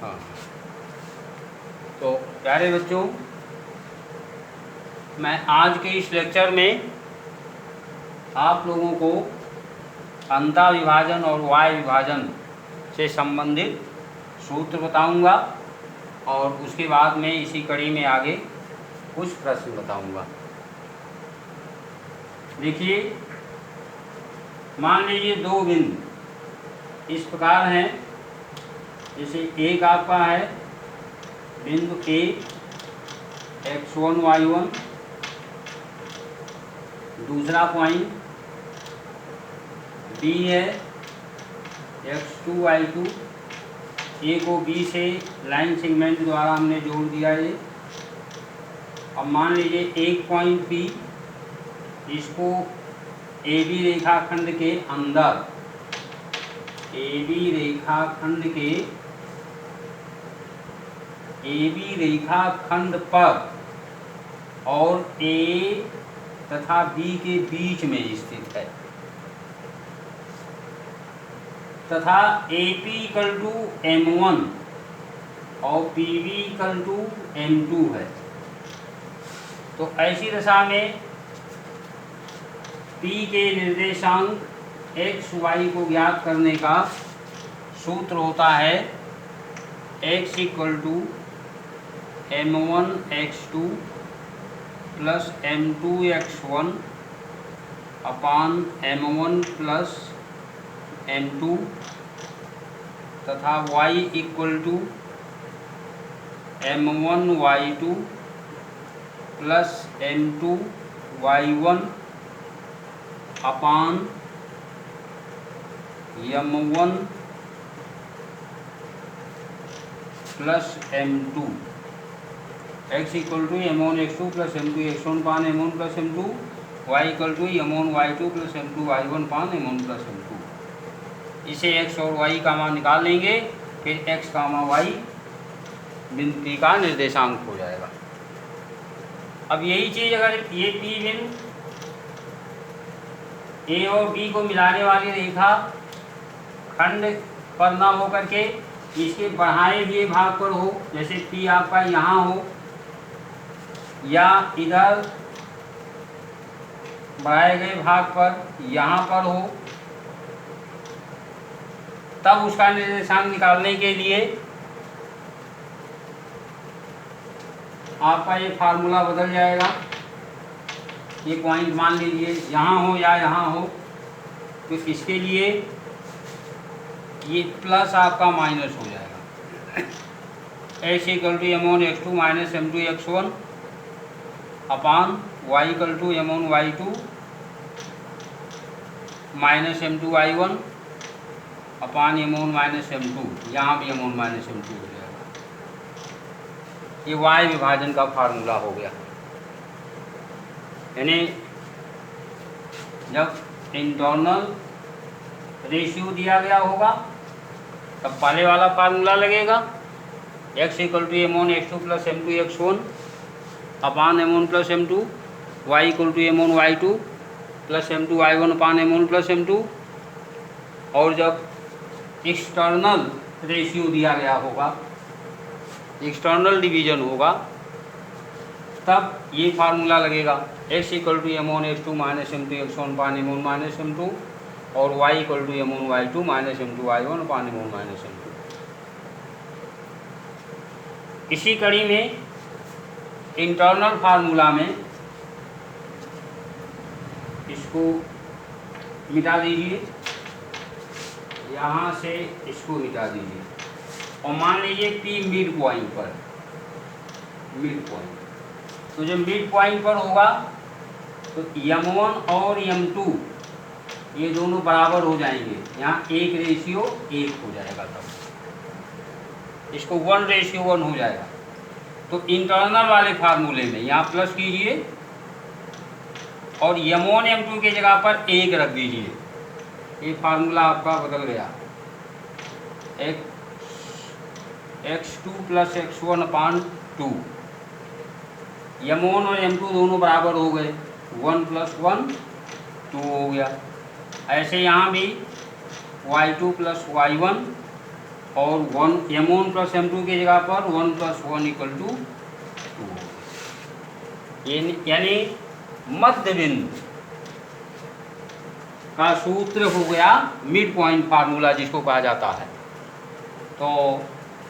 हाँ, तो प्यारे बच्चों, मैं आज के इस लेक्चर में आप लोगों को अंता विभाजन और वाय विभाजन से संबंधित सूत्र बताऊंगा और उसके बाद में इसी कड़ी में आगे कुछ प्रश्न बताऊंगा। देखिए, मान लीजिए दो बिंदु इस प्रकार हैं, जैसे एक आपका है बिंदु ए x1 y1, दूसरा पॉइंट बी है x2 y2। ए को बी से लाइन सेगमेंट द्वारा हमने जोड़ दिया है। अब मान लीजिए एक पॉइंट बी, इसको ए बी रेखाखंड के अंदर, ए बी रेखाखंड पर और ए तथा बी के बीच में स्थित है, तथा AP = M1 और PB = M2 है। तो ऐसी दशा में P के निर्देशांक x y को ज्ञात करने का सूत्र होता है x = M1x2 + M2x1 अपान M1 + M2 तथा y = M1y2 + M2y1 अपान M1 + M2। x = M1x2 + M2x1 अपान M1 + M2, y = M1y2 + M2y1 अपान M1 + M2। इसे x और y का मान निकाल लेंगे, फिर x, y बिंदु P का निर्देशांक हो जाएगा। अब यही चीज़ अगर ये P बिंदु A और B को मिलाने वाली रेखा खंड पर ना हो करके इसके बढ़ाए हुए भाग पर हो, जैसे P आपका यहाँ हो या इधर बढ़ाए गए भाग पर यहाँ पर हो, तब उसका निर्देशांक निकालने के लिए आपका ये फार्मूला बदल जाएगा। ये पॉइंट मान लीजिए यहाँ हो या यहाँ हो, तो इसके लिए ये प्लस आपका माइनस हो जाएगा। x = M1x2 - M2x1 अपान y = M1y2 - M2y1 अपान M1 - M2। यहाँ भी M1 - M2 हो जाएगा। ये वाय विभाजन का फार्मूला हो गया। यानी जब इंटरनल रेशियो दिया गया होगा तब पहले वाला फार्मूला लगेगा, x = M1x2 + M2x1 अपान M1 + M2, y = M1y2 + M2y1 अपान M1 + M2। और जब एक्सटर्नल रेशियो दिया गया होगा, एक्सटर्नल डिवीजन होगा, तब ये फार्मूला लगेगा, x = M1x2 - M2x1 अपान M1 - M2 और y = M1y2 - M2y1 अपान M1 - M2। इसी कड़ी में इंटरनल फार्मूला में इसको मिटा दीजिए, यहाँ से इसको मिटा दीजिए और मान लीजिए P मिड पॉइंट पर, तो जब मिड पॉइंट पर होगा तो M1 और M2 ये दोनों बराबर हो जाएंगे, यहाँ 1:1 हो जाएगा, तब इसको 1:1 हो जाएगा। तो इंटरनल वाले फार्मूले में यहाँ प्लस कीजिए और M1 M2 की जगह पर 1 रख दीजिए। ये फार्मूला आपका बदल गया, x2 + x1 अपान 2। M1 और M2 दोनों बराबर हो गए, 1 + 1 2 हो गया। ऐसे यहाँ भी y2 + y1 और 1 m1 प्लस m2 की जगह पर 1 + 1 = 2, यानी मध्य बिंदु का सूत्र हो गया मिड पॉइंट फार्मूला जिसको कहा जाता है। तो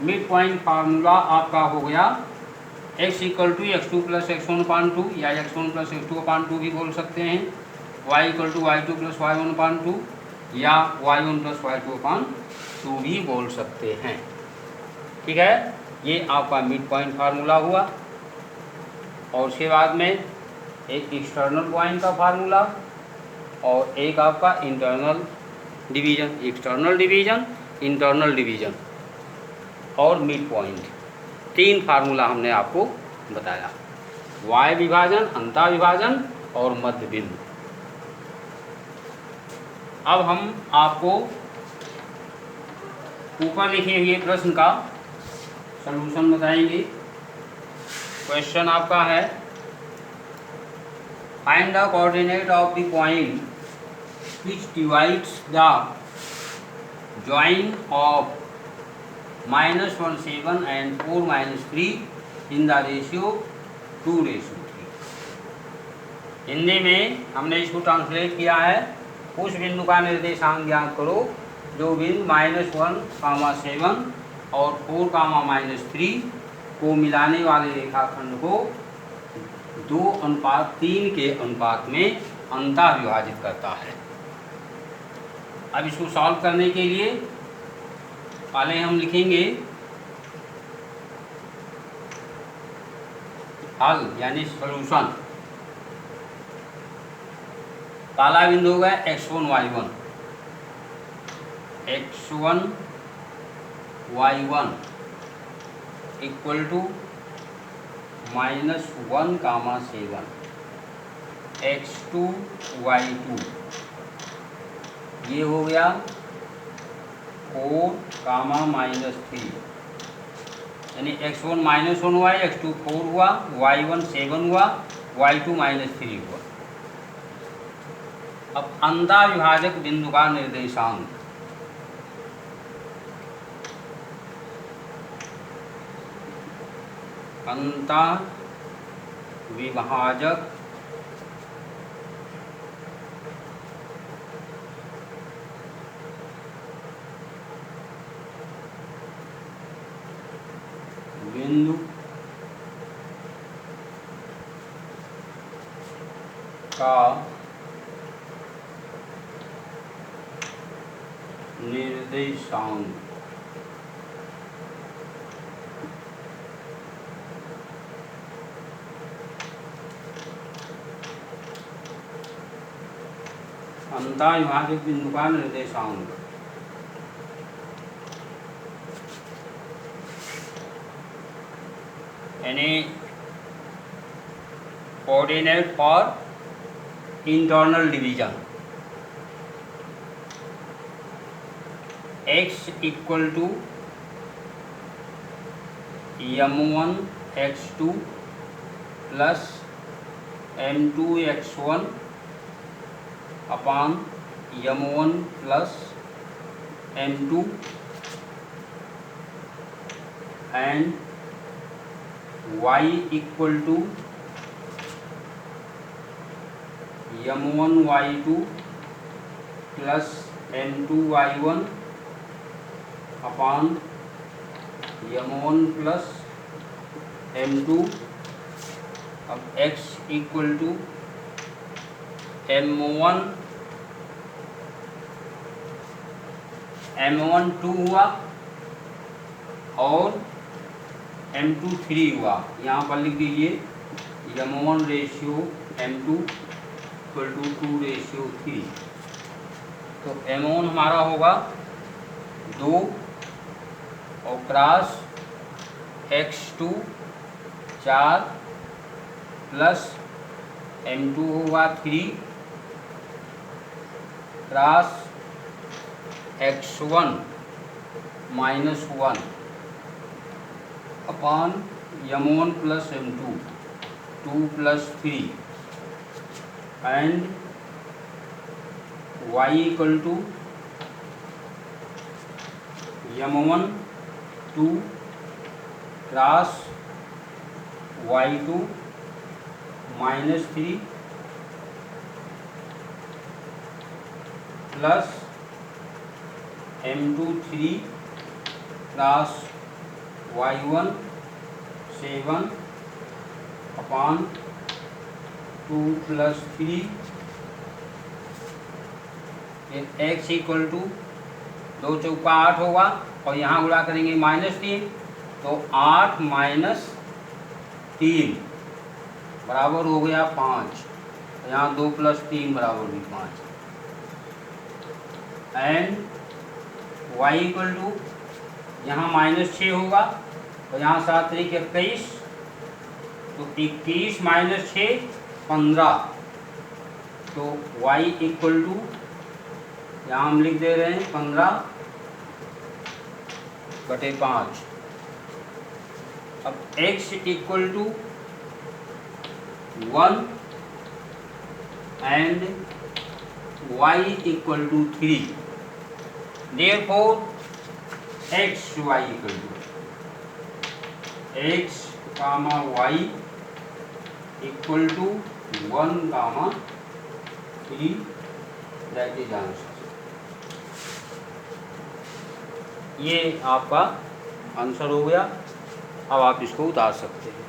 मिड पॉइंट फार्मूला आपका हो गया x = x2 + x1/2 या x1 + x2/2 भी बोल सकते हैं, y = y2 + y1/2 या y1 + y2/2 भी बोल सकते हैं। ठीक है, ये आपका मिड पॉइंट फार्मूला हुआ। और उसके बाद में एक एक्सटर्नल पॉइंट का फार्मूला और एक आपका internal division, external division, internal division और मिड पॉइंट, 3 फार्मूला हमने आपको बताया, वाय विभाजन, अंता विभाजन और मध्य बिंदु। अब हम आपको ऊपर लिखे हुए प्रश्न का सलूशन बताएंगे। क्वेश्चन आपका है, find the coordinate of the point which divides the join of -17 and 4-3 in the ratio 2:3। Hindi में हमने इसको ट्रांसलेट किया है, उस बिंदु का निर्देशांक ज्ञात करो जो बिंदु -1, 7 और 4, -3 को मिलाने वाले रेखाखंड को 2:3 के अनुपात में अंतः विभाजित करता है। अब इसको सॉल्व करने के लिए पहले हम लिखेंगे हल यानी सॉल्यूशन। पहला बिंदु होगा x1 y1 equal to -1, 7 x2 y2, ये हो गया 4, -3, यानी x1 -1 हुआ, x2 4 हुआ, y1 7 हुआ, y2 -3 हुआ। अब अंतः विभाजक बिंदु का निर्देशांक, अंतः विभाजक बिंदु का निर्देशांक अंतः विभाजक बिंदु का निर्देशांक यानी coordinate for internal division, x = m1 x2 + m2 x1 upon m1 + m2 and y = m1 y2 + m2 y1 upon m1 + m2। अब x = m1 2 हुआ और m2 3 हुआ। यहाँ पर लिख दीजिए m1 रेशियो m2 = 2:3। तो m1 हमारा होगा 2 और क्रॉस x2 4 प्लस m2 होगा 3 cross x1 -1 upon m1 + m2 2 + 3 and y = m1 2 cross y2 -3 plus m2 3 cross y1 7 upon 2 + 3 x equal to 2 चौका 8 होगा और यहाँ गुणा करेंगे -3 तो 8 - 3 बराबर हो गया 5। यहाँ 2 + 3 बराबर भी 5 एंड y इक्वल टू यहाँ -6 होगा और यहाँ 7 × 21 तो 21 - 6 15 तो y इक्वल टू यहाँ हम लिख दे रहे हैं 15/5। अब x equal to 1 and y equal to 3। Therefore x y equal to x, y equal to 1, 3 that is answer. ये आपका आंसर हो गया। अब आप इसको उतार सकते हैं।